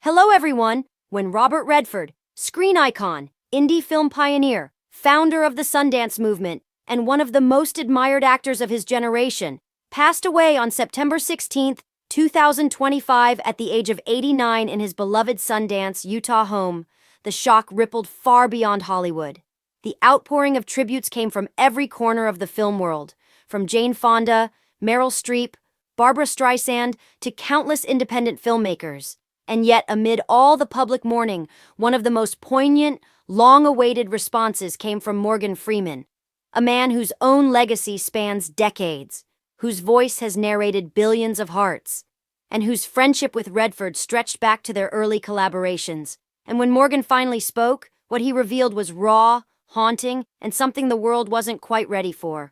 Hello everyone! When Robert Redford, screen icon, indie film pioneer, founder of the Sundance movement, and one of the most admired actors of his generation, passed away on September 16, 2025 at the age of 89 in his beloved Sundance, Utah home, the shock rippled far beyond Hollywood. The outpouring of tributes came from every corner of the film world, from Jane Fonda, Meryl Streep, Barbra Streisand, to countless independent filmmakers. And yet, amid all the public mourning, one of the most poignant, long-awaited responses came from Morgan Freeman, a man whose own legacy spans decades, whose voice has narrated billions of hearts, and whose friendship with Redford stretched back to their early collaborations. And when Morgan finally spoke, what he revealed was raw, haunting, and something the world wasn't quite ready for.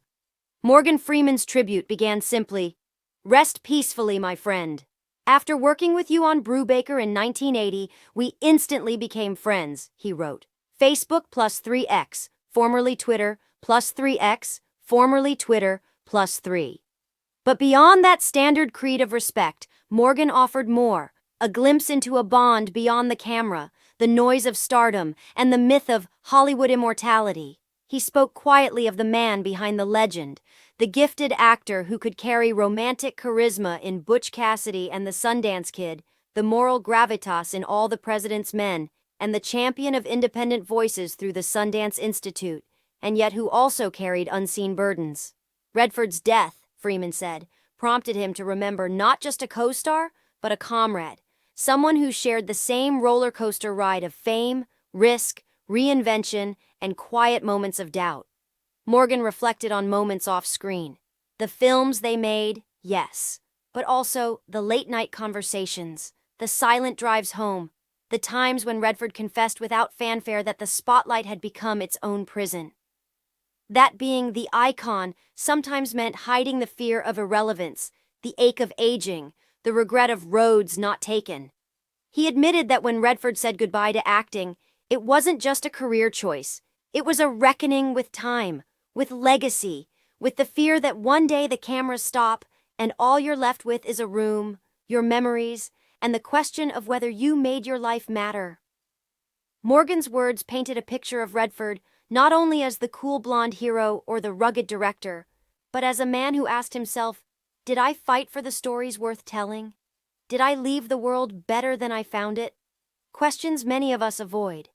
Morgan Freeman's tribute began simply, "Rest peacefully, my friend. After working with you on Brubaker in 1980, we instantly became friends," he wrote. Facebook plus 3X, formerly Twitter, plus 3X, formerly Twitter, plus 3. But beyond that standard creed of respect, Morgan offered more, a glimpse into a bond beyond the camera, the noise of stardom, and the myth of Hollywood immortality. He spoke quietly of the man behind the legend, the gifted actor who could carry romantic charisma in Butch Cassidy and the Sundance Kid, the moral gravitas in All the President's Men, and the champion of independent voices through the Sundance Institute, and yet who also carried unseen burdens. Redford's death, Freeman said, prompted him to remember not just a co-star, but a comrade, someone who shared the same roller coaster ride of fame, risk, reinvention, and quiet moments of doubt. Morgan reflected on moments off-screen. The films they made, yes, but also the late-night conversations, the silent drives home, the times when Redford confessed without fanfare that the spotlight had become its own prison. That being the icon sometimes meant hiding the fear of irrelevance, the ache of aging, the regret of roads not taken. He admitted that when Redford said goodbye to acting, it wasn't just a career choice. It was a reckoning with time, with legacy, with the fear that one day the cameras stop and all you're left with is a room, your memories, and the question of whether you made your life matter. Morgan's words painted a picture of Redford not only as the cool blonde hero or the rugged director, but as a man who asked himself, did I fight for the stories worth telling? Did I leave the world better than I found it? Questions many of us avoid.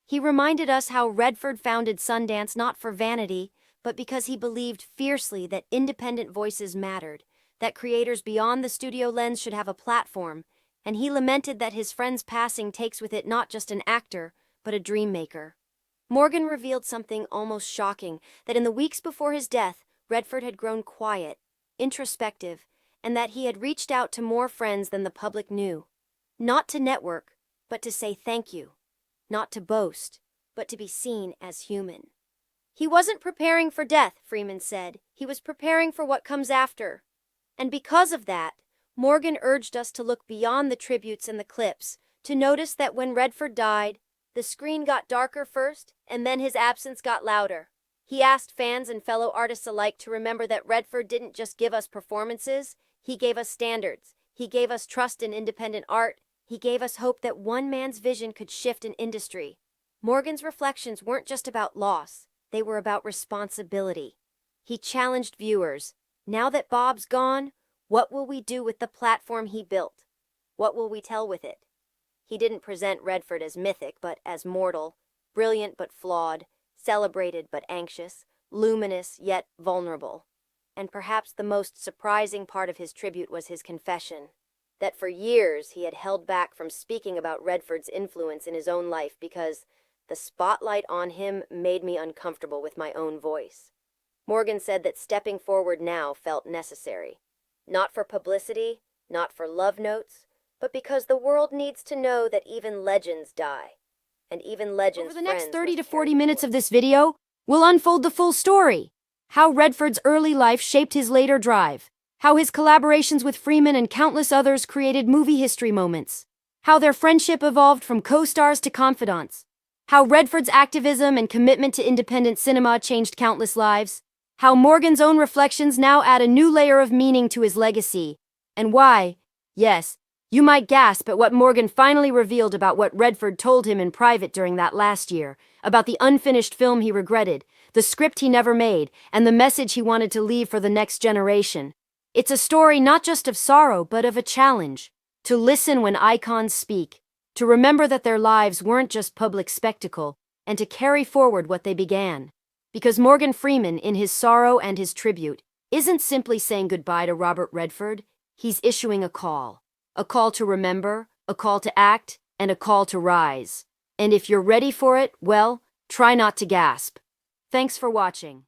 He reminded us how Redford founded Sundance not for vanity, but because he believed fiercely that independent voices mattered, that creators beyond the studio lens should have a platform, and he lamented that his friend's passing takes with it not just an actor, but a dream maker. Morgan revealed something almost shocking, that in the weeks before his death, Redford had grown quiet, introspective, and that he had reached out to more friends than the public knew. Not to network, but to say thank you. Not to boast, but to be seen as human. He wasn't preparing for death, Freeman said. He was preparing for what comes after. And because of that, Morgan urged us to look beyond the tributes and the clips, to notice that when Redford died, the screen got darker first, and then his absence got louder. He asked fans and fellow artists alike to remember that Redford didn't just give us performances, he gave us standards. He gave us trust in independent art. He gave us hope that one man's vision could shift an industry. Morgan's reflections weren't just about loss, they were about responsibility. He challenged viewers. Now that Bob's gone, what will we do with the platform he built? What will we tell with it? He didn't present Redford as mythic, but as mortal, brilliant but flawed, celebrated but anxious, luminous yet vulnerable. And perhaps the most surprising part of his tribute was his confession, that for years he had held back from speaking about Redford's influence in his own life because the spotlight on him made me uncomfortable with my own voice. Morgan said that stepping forward now felt necessary, not for publicity, not for love notes, but because the world needs to know that even legends die, and even legends' Over the next 30 to 40 minutes of this video, we'll unfold the full story. How Redford's early life shaped his later drive. How his collaborations with Freeman and countless others created movie history moments. How their friendship evolved from co-stars to confidants. How Redford's activism and commitment to independent cinema changed countless lives. How Morgan's own reflections now add a new layer of meaning to his legacy. And why, yes, You might gasp at what Morgan finally revealed about what Redford told him in private during that last year, about the unfinished film he regretted, the script he never made, and the message he wanted to leave for the next generation. It's a story not just of sorrow, but of a challenge. To listen when icons speak, to remember that their lives weren't just public spectacle, and to carry forward what they began. Because Morgan Freeman, in his sorrow and his tribute, isn't simply saying goodbye to Robert Redford, he's issuing a call. A call to remember, a call to act, and a call to rise. And if you're ready for it, well, try not to gasp. Thanks for watching.